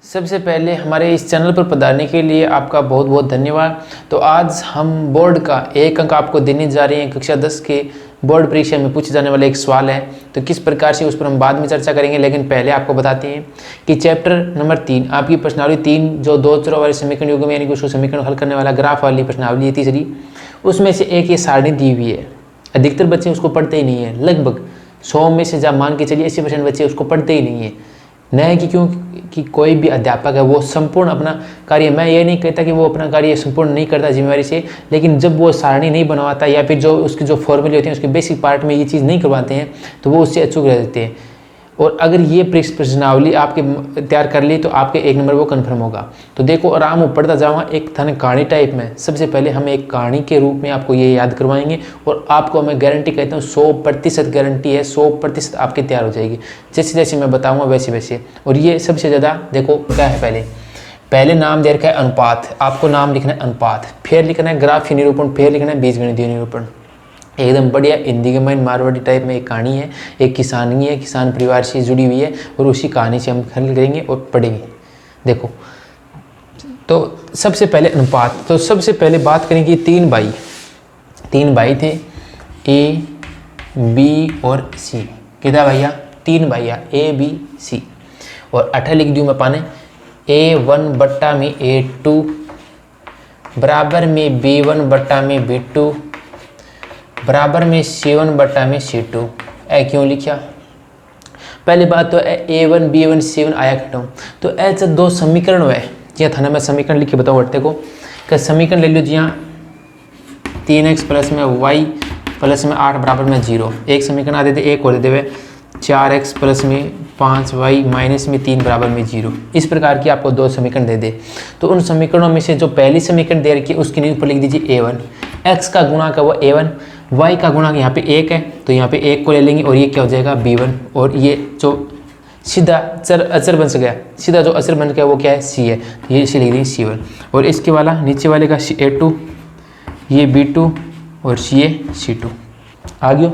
सबसे पहले हमारे इस चैनल पर पधारने के लिए आपका बहुत बहुत धन्यवाद। तो आज हम बोर्ड का एक अंक आपको देने जा रहे हैं। कक्षा 10 के बोर्ड परीक्षा में पूछे जाने वाला एक सवाल है, तो किस प्रकार से उस पर हम बाद में चर्चा करेंगे, लेकिन पहले आपको बताते हैं कि चैप्टर नंबर 3 आपकी प्रश्नावली 3 जो दो चरों वाले समीकरण युग्म यानी कि उसको समीकरण हल करने वाला ग्राफ वाली प्रश्नावली है तीसरी, उसमें से एक ये सारणी दी हुई है। अधिकतर बच्चे उसको पढ़ते ही नहीं है, लगभग 100 में से जब मान के चलिए 80% बच्चे उसको पढ़ते ही नहीं है। न है कि क्यों कि कोई भी अध्यापक है वो संपूर्ण अपना कार्य, मैं ये नहीं कहता कि वो अपना कार्य संपूर्ण नहीं करता जिम्मेवारी से, लेकिन जब वो सारणी नहीं बनवाता या फिर जो उसकी जो फॉर्मूले होते हैं उसके बेसिक पार्ट में ये चीज़ नहीं करवाते हैं तो वो उससे अचूक रह देते हैं। और अगर ये प्रश्नावली आपके तैयार कर ली तो आपके 1 नंबर वो कन्फर्म होगा। तो देखो आराम पढ़ता जाऊँगा एक थाने कहानी टाइप में। सबसे पहले हम एक कहानी के रूप में आपको ये याद करवाएंगे और आपको मैं गारंटी कहता हूँ 100% गारंटी है, 100% आपकी तैयार हो जाएगी जैसे जैसे मैं बताऊँगा वैसे वैसे। और ये सबसे ज़्यादा देखो क्या है, पहले नाम दे रखा है अनुपात, आपको नाम लिखना है अनुपात, फिर लिखना है ग्राफीय निरूपण, फिर लिखना है बीजगणितीय निरूपण। एकदम बढ़िया हिंदी के में मारवाड़ी टाइप में एक कहानी है, एक किसानी है, किसान परिवार से जुड़ी हुई है और उसी कहानी से हम हल करेंगे और पढ़ेंगे। देखो तो सबसे पहले अनुपात, तो सबसे पहले बात करेंगे तीन भाई थे ए बी और सी। कितना भैया? 3 भैया ए बी सी। और 8 लिख दूँ मैं पाने A1 बट्टा में A2 बराबर में B1 बट्टा में B2 बराबर में C1 बट्टा में C2। ए क्यों लिखा? पहली बात तो A1 B1 C1 आया खटाऊँ तो ऐसे दो समीकरण हुए जिया थाना मैं समीकरण लिख के बताऊँ वर्ते को कि समीकरण ले लो जी यहाँ 3x प्लस में y प्लस में 8 बराबर में 0। एक समीकरण आ देते, एक और दे देवे 4x प्लस में 5y माइनस में 3 बराबर में 0। इस प्रकार की आपको दो समीकरण दे दे तो उन समीकरणों में से जो पहली समीकरण दे रखी है उसकी नींव पर लिख दीजिए A1, x का गुणा का वो A1, y का गुणा यहाँ पे 1 है तो यहाँ पे 1 को ले लेंगे और ये क्या हो जाएगा B1। और ये जो सीधा अचर बन गया, सीधा जो अचर बन गया वो क्या है C है, तो ये इसे लिख देंगे C1। और इसके वाला नीचे वाले का A2, ये B2 और ये C2 आ गया।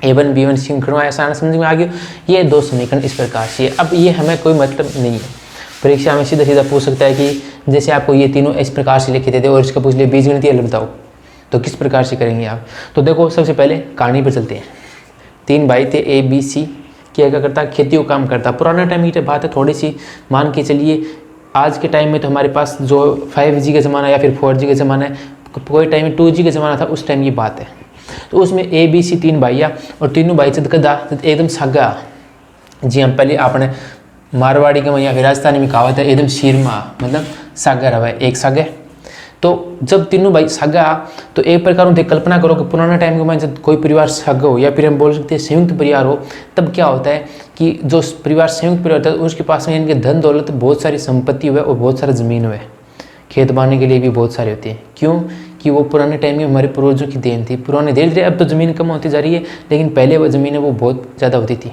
A1 B1 समीकरण आसान समझ में आ गया। ये दो समीकरण इस प्रकार से है। अब ये हमें कोई मतलब नहीं है, परीक्षा में सीधा सीधा पूछ सकता है कि जैसे आपको ये तीनों इस प्रकार से लिखे देते और इसका पूछ लिया बीजगणितीय हल बताओ, तो किस प्रकार से करेंगे आप। तो देखो सबसे पहले कहानी पर चलते हैं। 3 भाई थे ए बी सी। क्या करता? खेती को काम करता। पुराना टाइम की बात है, थोड़ी सी मान के चलिए आज के टाइम में तो हमारे पास जो 5G का ज़माना या फिर 4G का ज़माना है, कोई टाइम में 2G का ज़माना था, उस टाइम की बात है। तो उसमें ए बी सी 3 भाइया और तीनों भाई चदकदा एकदम सागा। जी हम पहले आपने मारवाड़ी के में या फिर राजस्थानी में कहावत है एकदम शीरमा, मतलब सागा रहा है एक सागे। तो जब तीनों भाई सागा तो एक प्रकार से कल्पना करो कि पुराना टाइम में जब कोई परिवार सागा हो या फिर हम बोल सकते हैं संयुक्त परिवार हो, तब क्या होता है कि जो परिवार संयुक्त परिवार होता है उसके पास में इनके धन दौलत बहुत सारी संपत्ति हुए और बहुत सारा ज़मीन हुए, खेत बांधने के लिए भी बहुत सारे होते हैं। क्यों कि वो पुराने टाइम में हमारे पूर्वजों की देन थी। पुराने धीरे धीरे अब तो ज़मीन कम होती जा रही है, लेकिन पहले वो ज़मीन है वो बहुत ज़्यादा होती थी।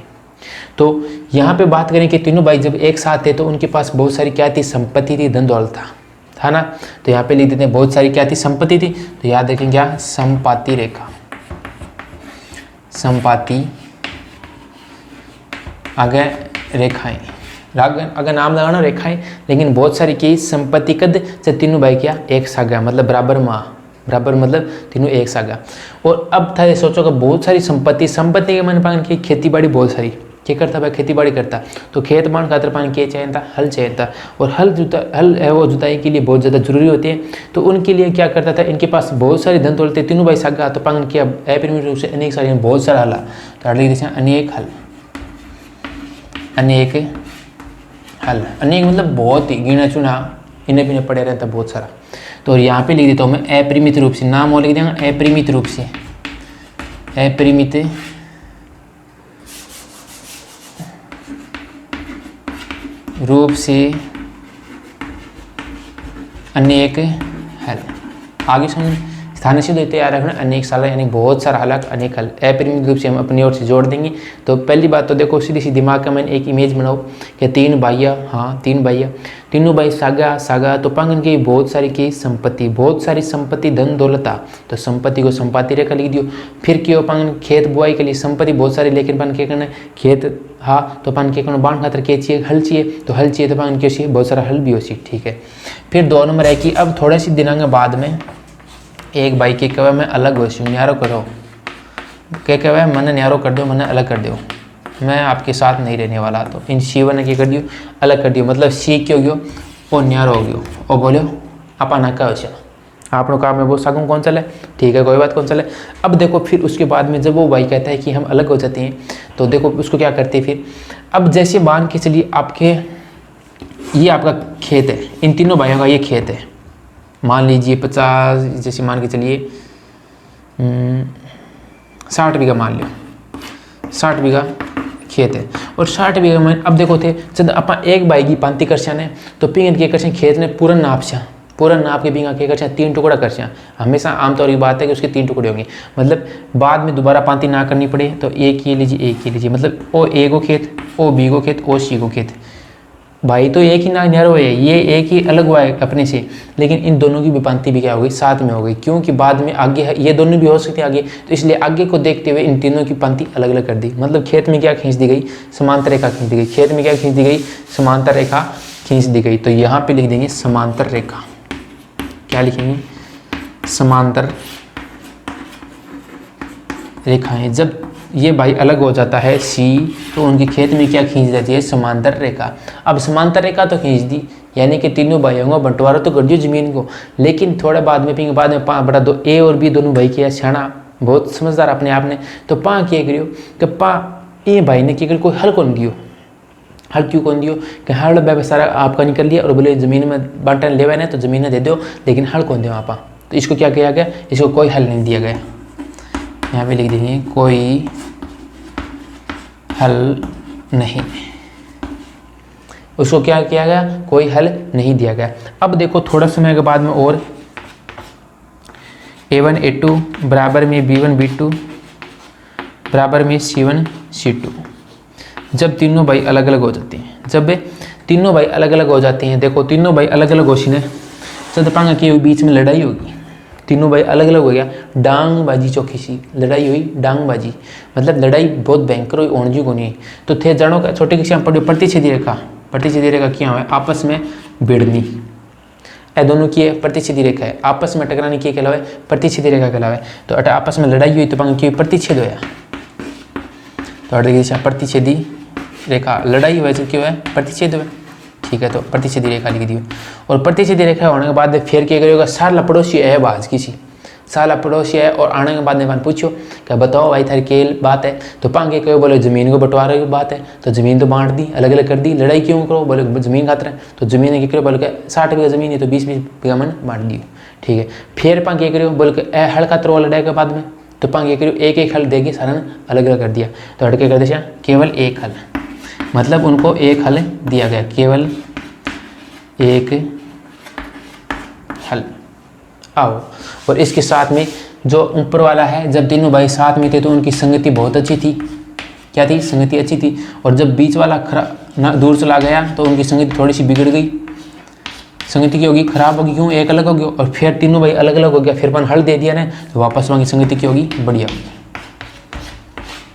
तो यहाँ पे बात करें कि तीनों भाई जब एक साथ थे तो उनके पास बहुत सारी क्या थी? संपत्ति थी, धन दौलत था ना। तो यहाँ पे लिख देते हैं बहुत सारी क्या थी? संपत्ति थी। तो याद रखें क्या? संपाति रेखा, संपाति आगे रेखाएं, अगर नाम लगाना रेखाएं, लेकिन बहुत सारी की संपत्ति कद जब तीनों भाई क्या एक सागा मतलब बराबर मतलब तीनों एक सागा। और अब था ये सोचो कि बहुत सारी संपत्ति के मन पान की खेती बाड़ी बहुत सारी क्या करता भाई? खेती बाड़ी करता। तो खेत बाण खातर पानी क्या चाहिए था? हल चाहिए था। और हल है वो जुताई के लिए बहुत ज़्यादा जरूरी होती है। तो उनके लिए क्या करता था? इनके पास बहुत सारी धन दौलत, तीनों भाई सागा तो पांगन किया अपरिमित रूप से अनेक सारी बहुत सारा हला। तो लिख देते हैं अनेक हल, अनेक हल, अनेक मतलब बहुत ही गिना चुना इन्हें भी पड़े रहता बहुत सारा। तो यहाँ पे लिख देता हूँ मैं अपरिमित रूप से, नाम और लिख देंगे अपरिमित रूप से, अपरिमित रूप से अनेक हल। आगे समझ स्थानीय शब्द तैयार रखना, अनेक साल यानी बहुत सारा हलक, अनेक हल अपरिमित रूप से हम अपनी ओर से जोड़ देंगे। तो पहली बात तो देखो सीधी सी दिमाग का मैंने एक इमेज बनाओ कि 3 भाइया, हाँ 3 भाइया, तीनों भाई सागा तो पांगन की बहुत सारी की संपत्ति, बहुत सारी संपत्ति धन दौलता। तो संपत्ति को संपाति रेखा लिख दियो। फिर क्यों पांगन खेत बुआई के लिए संपत्ति बहुत सारी, लेकिन पान क्या करना है? खेत हाँ तो अपन के बाण खातर के चाहिए, हल चाहिए, तो हल चाहिए तो अपन के चाहिए बहुत सारा हल भी हो सी। ठीक है, फिर 2 नंबर है कि अब थोड़े से दिनों के बाद में एक भाई के कहे मैं अलग हो सी, न्यारो करो, के कहे मैंने न्यारो कर दो, मैंने अलग कर दो, मैं आपके साथ नहीं रहने वाला। तो इन शिव ने क्या कर दियो, अलग कर दियो, मतलब सी क्यों गयो वो न्यारो हो गयो, और बोलो आपा ना कहो छ आपनो काम में वो सागुन कौन चले। ठीक है, कोई बात कौन चले। अब देखो फिर उसके बाद में जब वो भाई कहता है कि हम अलग हो जाते हैं, तो देखो उसको क्या करते हैं फिर। अब जैसे मान के चलिए आपके ये आपका खेत है, इन तीनों भाइयों का ये खेत है, मान लीजिए 50, जैसे मान के चलिए 60 बीघा मान लो, 60 बीघा खेत है, और 60 बीघा में अब देखो थे जब अपन एक भाई की पांति करछा ने, तो पिंग के करछा खेत ने पूरा नाप छा, पूरा नाप के बिंगा के करछा 3 टुकड़ा करछा। हमेशा आमतौर की बात है कि उसके 3 टुकड़े होंगे, मतलब बाद में दोबारा पांति ना करनी पड़े, तो एक ये लीजिए, एक ये लीजिए, मतलब ओ ए को खेत, ओ बी को खेत, ओ सी को खेत। भाई तो एक ही ना न्यारो है, ये एक ही अलग हुआ है अपने से, लेकिन इन दोनों की भी पांति भी क्या हो गई, साथ में हो गई, क्योंकि बाद में आगे ये दोनों भी हो सकते हैं आगे, तो इसलिए आगे को देखते हुए इन तीनों की पांति अलग अलग कर दी। मतलब खेत में क्या खींच दी गई, समांतर रेखा खींच दी गई, खेत में क्या खींच दी गई, समांतर रेखा खींच दी गई। तो यहाँ पे लिख देंगे समांतर रेखा, क्या लिखेंगे, समांतर रेखाएं। जब ये भाई अलग हो जाता है सी, तो उनके खेत में क्या खींच जाती है, समांतर रेखा। अब समांतर रेखा तो खींच दी, यानी कि तीनों भाइयों का बंटवारा तो कर दियो जमीन को, लेकिन थोड़े बाद में बड़ा दो ए और बी दोनों भाई किया छाना, बहुत समझदार अपने आप ने। तो पा क्या करियो कि पा ए भाई ने क्या कर कोई हल कौन दियो, हल क्यों कौन दियो कि हल भाई सारा आपका निकल लिया, और बोले ज़मीन में बांटन लेवा ना तो ज़मीन दे दो, लेकिन हल कौन दे आपा। तो इसको क्या किया गया, इसको कोई हल नहीं दिया गया। यहाँ पे लिख देंगे कोई हल नहीं, उसको क्या किया गया, कोई हल नहीं दिया गया। अब देखो थोड़ा समय के बाद में और A1 A2 बराबर में B1 B2 बराबर में C1 C2। जब तीनों भाई अलग अलग हो जाते हैं, जब तीनों भाई अलग अलग हो जाते हैं, देखो तीनों भाई अलग अलग होशी ने चंद पांगा के बीच में लड़ाई होगी, तीनों भाई अलग अलग हो गया, डांग बाजी चौखी सी लड़ाई हुई, डांग बाजी मतलब लड़ाई बहुत भयंकर हुई, ओणजी को नहीं। तो थे जानो का छोटे किसी पढ़ो प्रतिच्छेदी रेखा, प्रतिच्छेदी रेखा क्या हुआ, आपस में भिड़नी, ए दोनों की प्रतिच्छेदी रेखा है, आपस में टकराने की कहलावे, प्रतिच्छेदी रेखा कहलावे। तो अटा आपस में लड़ाई हुई तो पांगा की प्रतिच्छेद होया, तो अटे प्रतिच्छेदी रेखा लड़ाई हुआ क्यों है, प्रतिच्छेद हुआ। ठीक है, तो प्रतिच्छेदी रेखा लिख दियो। और प्रतिच्छेदी रेखा होने के बाद फिर क्या करेगा, साला पड़ोसी है बाज किसी, साला पड़ोसी है, और आने के बाद में पूछो क्या बताओ भाई थारी के बात है, तो पांगे कहो बोले ज़मीन को बंटवारे की बात है, तो ज़मीन तो बांट दी, अलग अलग कर दी, लड़ाई क्यों करो, बोले ज़मीन खातर है, तो ज़मीन क्या करो, बोले 60 बीघा ज़मीन है तो 20-20 बीघा मन बांट दियो। ठीक है, फिर पांग क्या करो, बोले ए हल खातर वो लड़ाई के बाद में, तो पांग क्या करो एक एक हल देगी, सारा अलग अलग कर दिया। तो अटके कर दिया केवल एक हल, मतलब उनको एक हल दिया गया, केवल एक हल। आओ, और इसके साथ में जो ऊपर वाला है, जब तीनों भाई साथ में थे तो उनकी संगति बहुत अच्छी थी, क्या थी, संगति अच्छी थी। और जब बीच वाला दूर चला गया तो उनकी संगति थोड़ी सी बिगड़ गई, संगति की होगी, खराब होगी, क्यों, एक अलग हो गया। और फिर तीनों भाई अलग अलग हो गया, फिर अपन हल दे दिया ना, तो वापस वहाँ की संगति की होगी, बढ़िया होगी।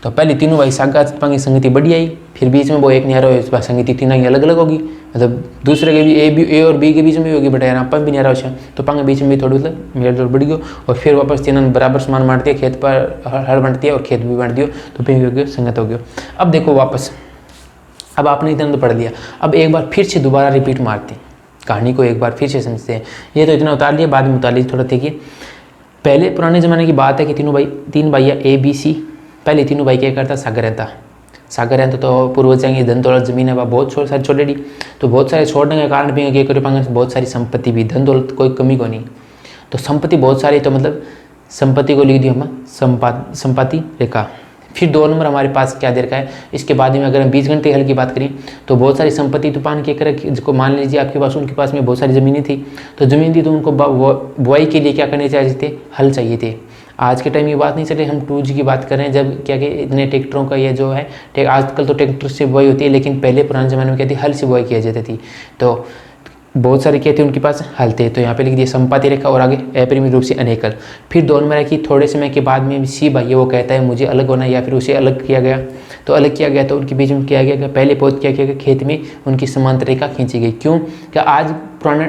तो पहले तीनों भाई सागा की संगति बढ़िया आई, फिर बीच में वो एक न्यारा हो, इस बार संगति तीनों की अलग अलग होगी, मतलब दूसरे के भी ए और बी के बीच में भी होगी, बट यार अपन भी न्यारा हो, तो पांगे बीच में भी थोड़ी मतलब मेल जोल बढ़ गयो। और फिर वापस तीनों बराबर समान बांट दिया, खेत पर हल बांट दिया और खेत भी बांट दियो, तो फिर हो गया संगत हो गया। अब देखो वापस, अब आपने इतना तो पढ़ लिया, अब एक बार फिर से दोबारा रिपीट मारते कहानी को, एक बार फिर से समझते हैं। ये तो इतना उतार लिया, बाद में उतार लीजिए, थोड़ा देखिए। पहले पुराने ज़माने की बात है कि तीन भैया ए बी सी, पहले तीनों भाई क्या करता, सागर रहता, सागर रहता तो पूर्वज जाएंगे, धन दौलत जमीन है वह बहुत सारी छोड़ेगी, तो बहुत सारे छोड़ने के कारण भी क्या करें, बहुत सारी संपत्ति भी, धन दौलत कोई कमी को नहीं, तो संपत्ति बहुत सारी, तो मतलब संपत्ति को लिख दिया हम संपत्ति रेखा। फिर 2 नंबर हमारे पास क्या दे रखा है, इसके बाद में अगर हम बीजगणित हल की बात करें तो बहुत सारी संपत्ति तूफान के करे, जिसको मान लीजिए आपके पास, उनके पास में बहुत सारी ज़मीनें थी, तो ज़मीन थी तो उनको बुआई के लिए क्या करने चाहिए थे, हल चाहिए थे। आज के टाइम की बात नहीं चले, हम 2G की बात कर रहे हैं, जब क्या कि इतने ट्रैक्टरों का ये जो है, आजकल तो ट्रैक्टर से बुआई होती है, लेकिन पहले पुराने ज़माने में क्या थी, हल से बुआई किया जाती थी। तो बहुत सारे क्या थे उनके पास, हल थे, तो यहाँ पे लिख दिया संपत्ति रेखा, और आगे अपरिमित रूप से अनेकल। फिर 2 नंबर है कि थोड़े समय के बाद में सी भाई वो कहता है मुझे अलग होना है, या फिर उसे अलग किया गया, तो अलग किया गया, तो उनके बीच में किया गया पहले पौध क्या किया गया, खेत में उनकी समांतर रेखा खींची गई। क्यों? क्या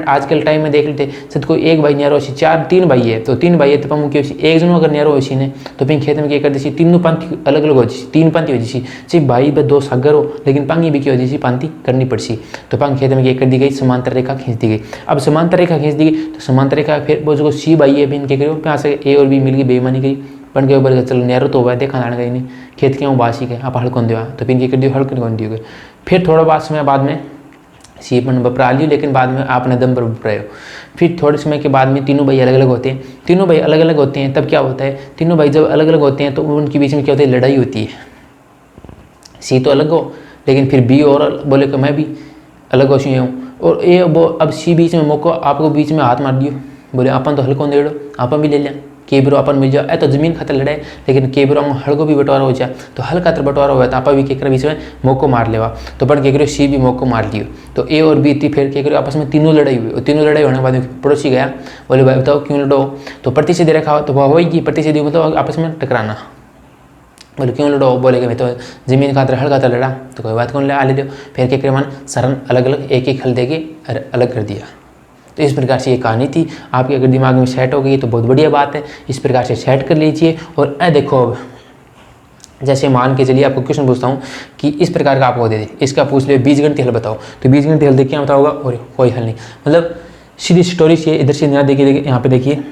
आजकल टाइम में देख लेते सद कोई एक भाई न्यारो होशी, 3 भाई है, तो 3 भाई है तो पमु के एक जनो अगर न्यारो होशी ने तो पिंग खेत में क्या कर देसी, तीनों पंक्ति अलग अलग हो जाती, 3 पंक्ति हो जाती, सिर्फ भाई ब 2 सागर हो लेकिन पंगी भी क्या हो जाती, पंक्ति करनी पड़ती। तो पंग खेत में क्या कर दी गई, समांतर रेखा खींच दी गई। अब समांतर रेखा खींच दी गई तो समांतर रेखा फिर वो जो सी भाई है बिन क्या करो यहाँ से ए और बी मिल गई, बेईमानी गई बन के ऊपर चलो न्यारो तो हुआ देखा जाने गई नहीं खेत के बासी के आप हल्कन दिया तो पिन कर दियो हल्कन कौन दियो। फिर थोड़ा बाद समय बाद में सी अपन बपरा लियो, लेकिन बाद में आपने दम पर बपराए हो। फिर थोड़े समय के बाद में तीनों भाई अलग अलग होते हैं। तीनों भाई अलग अलग होते हैं तब क्या होता है, तीनों भाई जब अलग अलग होते हैं तो उनके बीच में क्या होता है, लड़ाई होती है। सी तो अलग हो लेकिन फिर बी और बोले कि मैं भी अलग हो चुकी हूँ, और ये वो अब सी बीच में मौका आपको बीच में हाथ मार दियो, बोले अपन तो हल्को दे दो अपन भी ले लिया के ब्रो अपन मिल जाए तो जमीन खातर लड़ाए, लेकिन के ब्रो हल्को भी बंटवारा हो जाए तो हल खातर बंटवारा हुआ तो आप भी के बीच में मौको मार लेवा, तो पर के सी भी मौको मार लियो। तो ए और बी थी फिर के आपस में तीनों लड़ाई हुई, और तीनों लड़ाई होने के बाद पड़ोसी गया बोले भाई बताओ क्यों लड़ो, तो प्रतिशत रखा तो वह होगी प्रतिशत मतलब आपस में टकराना, बोले क्यों लड़ो, बोले कि मैं तो जमीन खातर हल खातर लड़ा, तो कोई बात कौन ले आ ले दो। फिर के मन सरन अलग अलग एक एक हल दे के अलग कर दिया। तो इस प्रकार से ये कहानी थी, आपके अगर दिमाग में सेट हो गई तो बहुत बढ़िया बात है, इस प्रकार से सेट कर लीजिए। और देखो अब जैसे मान के चलिए आपको क्वेश्चन पूछता हूँ कि इस प्रकार का आपको दे दे, इसका पूछ ले बीजगणितीय हल बताओ, तो बीजगणितीय हल देखिए बताओगा और कोई हल नहीं, मतलब सीधी स्टोरी से इधर से यहाँ देखिए यहाँ पे देखिए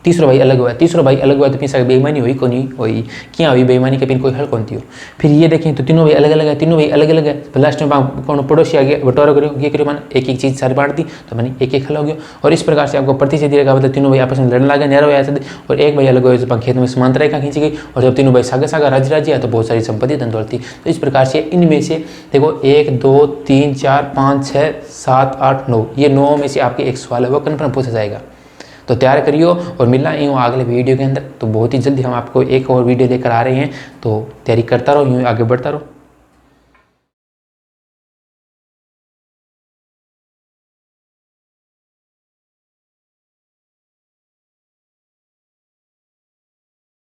तीसरा भाई अलग हुआ, तीसरा भाई अलग हुआ तो फिर बेईमानी हुई को नहीं हुई, क्या हुई बेईमानी के पिन कोई हल कौन थी हो। फिर ये देखें तो तीनों भाई अलग अलग है, तीनों भाई अलग अलग है, तो लास्ट में कौन पड़ोसी आ गया बटोरा करो ये करो मान एक एक चीज़ सारी बांट दी तो मैंने एक एक हल हो गया। और इस प्रकार से आपको प्रतिशत दिया मतलब तीनों भाई आपस में लड़ने लगे न्यारा हुआ और एक भाई अलग हुआ तो खेत में समांतर रेखा खींची गई, और जब तीनों भाई सागे सागा राजी है तो बहुत सारी संपत्ति धन दौलत थी। तो इस प्रकार से इनमें से देखो 1 2 3 4 5 6 7 8 9 ये 9 में से आपके एक सवाल है वो कन्फर्म पूछा जाएगा। तो तैयार करियो और मिलना ही हूँ अगले वीडियो के अंदर। तो बहुत ही जल्दी हम आपको एक और वीडियो लेकर आ रहे हैं, तो तैयारी करता रहो, यूँ आगे बढ़ता रहो।